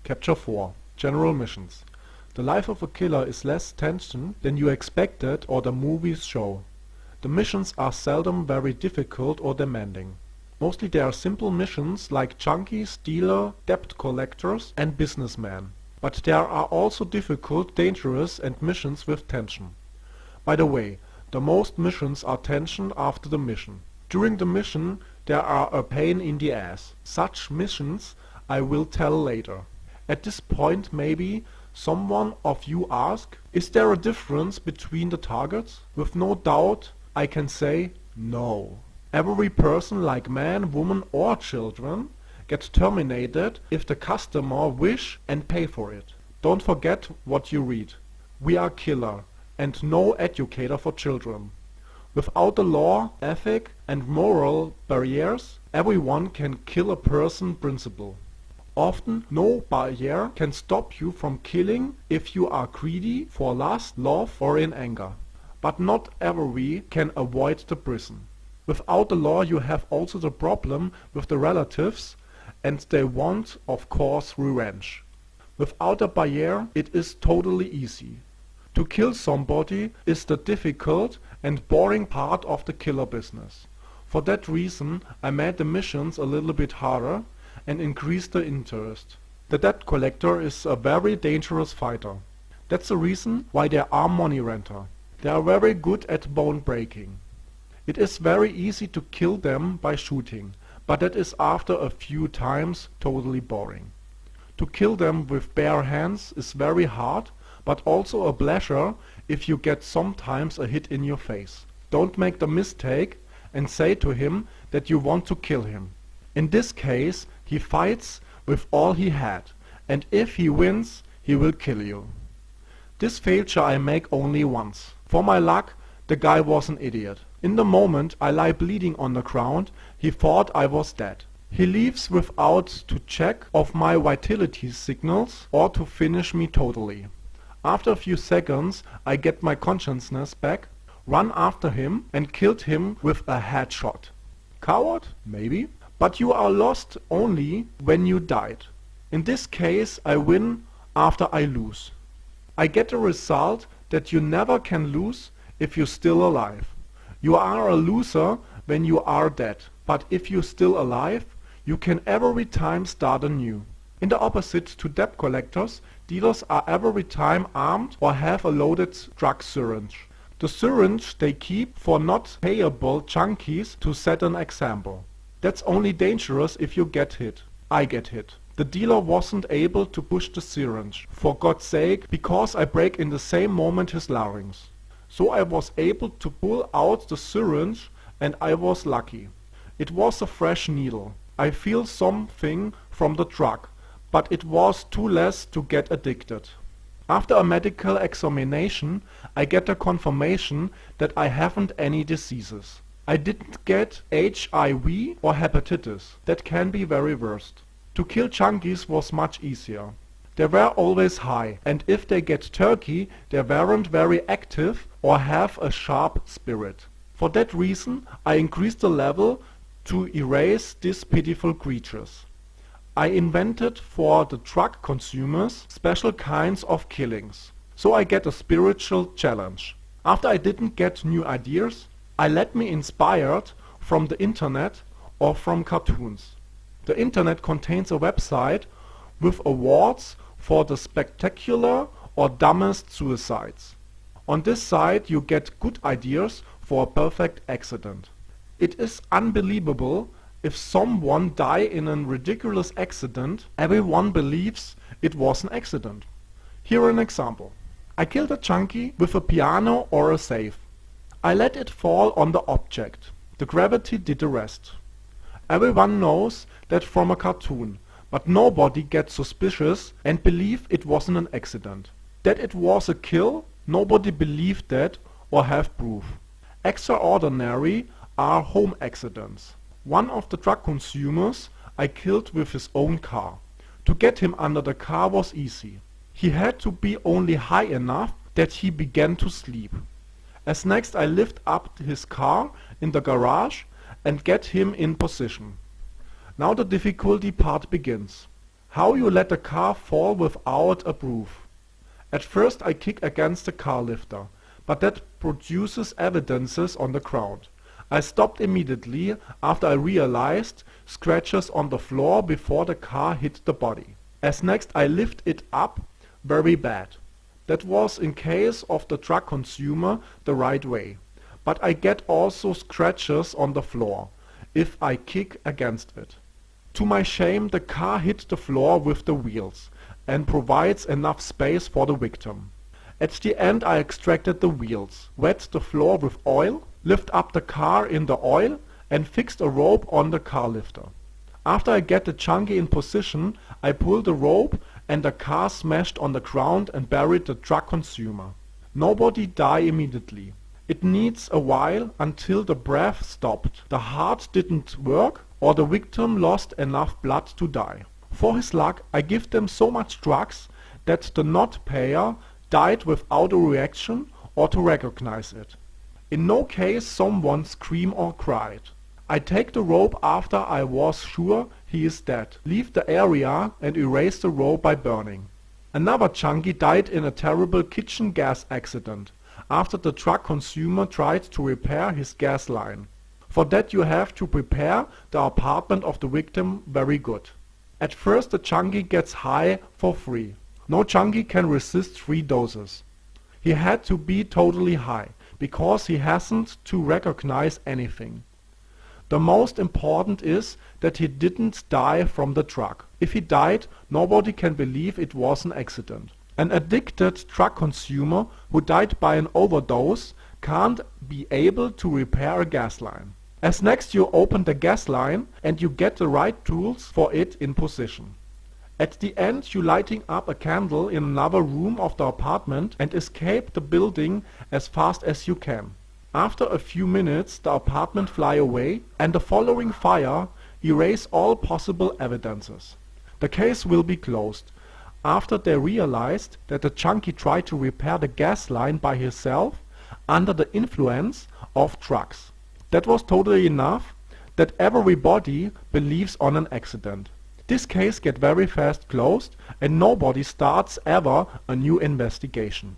Chapter 4 General Missions. The life of a killer is less tension than you expected or the movies show. The missions are seldom very difficult or demanding. Mostly they are simple missions like junkies, dealer, debt collectors and businessmen. But there are also difficult, dangerous and missions with tension. By the way, the most missions are tension after the mission. During the mission there are a pain in the ass. Such missions I will tell later. At this point maybe someone of you ask, is there a difference between the targets? With no doubt I can say no. Every person, like man, woman or children, gets terminated if the customer wish and pay for it. Don't forget what you read. We are killer and no educator for children. Without the law, ethic and moral barriers, everyone can kill a person principle. Often no barrier can stop you from killing if you are greedy for lust, love or in anger. But not every can avoid the prison. Without the law you have also the problem with the relatives and they want of course revenge. Without a barrier it is totally easy. To kill somebody is the difficult and boring part of the killer business. For that reason I made the missions a little bit harder and increased the interest. The debt collector is a very dangerous fighter. That's the reason why they are money renter. They are very good at bone breaking. It is very easy to kill them by shooting, but that is after a few times totally boring. To kill them with bare hands is very hard, but also a pleasure if you get sometimes a hit in your face. Don't make the mistake and say to him that you want to kill him. In this case he fights with all he had, and if he wins he will kill you. This failure I make only once. For my luck the guy was an idiot. In the moment I lie bleeding on the ground, he thought I was dead. He leaves without to check of my vitality signals or to finish me totally. After a few seconds I get my consciousness back, run after him and killed him with a headshot. Coward? Maybe. But you are lost only when you died. In this case I win after I lose. I get a result that you never can lose if you're still alive. You are a loser when you are dead, but if you're still alive, you can every time start anew. In the opposite to debt collectors, dealers are every time armed or have a loaded drug syringe. The syringe they keep for not payable junkies to set an example. That's only dangerous if you get hit. I get hit. The dealer wasn't able to push the syringe, for God's sake, because I break in the same moment his larynx. So I was able to pull out the syringe and I was lucky. It was a fresh needle. I feel something from the drug, but it was too less to get addicted. After a medical examination I get a confirmation that I haven't any diseases. I didn't get HIV or hepatitis. That can be very worst. To kill junkies was much easier. They were always high, and if they get turkey, they weren't very active or have a sharp spirit. For that reason I increased the level to erase these pitiful creatures. I invented for the drug consumers special kinds of killings. So I get a spiritual challenge. After I didn't get new ideas, I let me inspired from the internet or from cartoons. The internet contains a website with awards for the spectacular or dumbest suicides. On this site you get good ideas for a perfect accident. It is unbelievable if someone die in a ridiculous accident, everyone believes it was an accident. Here an example. I killed a junkie with a piano or a safe. I let it fall on the object. The gravity did the rest. Everyone knows that from a cartoon, but nobody gets suspicious and believe it wasn't an accident. That it was a kill, nobody believed that or have proof. Extraordinary are home accidents. One of the drug consumers I killed with his own car. To get him under the car was easy. He had to be only high enough that he began to sleep. As next I lift up his car in the garage and get him in position. Now the difficulty part begins. How you let a car fall without a proof. At first I kick against the car lifter, but that produces evidences on the ground. I stopped immediately after I realized scratches on the floor before the car hit the body. As next I lift it up very bad. That was in case of the truck consumer the right way. But I get also scratches on the floor if I kick against it. To my shame, the car hit the floor with the wheels and provides enough space for the victim. At the end I extracted the wheels, wet the floor with oil, lift up the car in the oil and fixed a rope on the car lifter. After I get the junkie in position, I pull the rope and the car smashed on the ground and buried the truck consumer. Nobody died immediately. It needs a while until the breath stopped, the heart didn't work, or the victim lost enough blood to die. For his luck, I give them so much drugs that the not payer died without a reaction or to recognize it. In no case someone screamed or cried. I take the rope after I was sure he is dead, leave the area and erase the rope by burning. Another junkie died in a terrible kitchen gas accident after the truck consumer tried to repair his gas line. For that you have to prepare the apartment of the victim very good. At first the junkie gets high for free. No junkie can resist 3 doses. He had to be totally high, because he hasn't to recognize anything. The most important is that he didn't die from the truck. If he died, nobody can believe it was an accident. An addicted truck consumer who died by an overdose can't be able to repair a gas line. As next you open the gas line and you get the right tools for it in position. At the end you lighting up a candle in another room of the apartment and escape the building as fast as you can. After a few minutes the apartment fly away and the following fire erase all possible evidences. The case will be closed after they realized that the junkie tried to repair the gas line by himself under the influence of drugs. That was totally enough that everybody believes on an accident. This case get very fast closed and nobody starts ever a new investigation.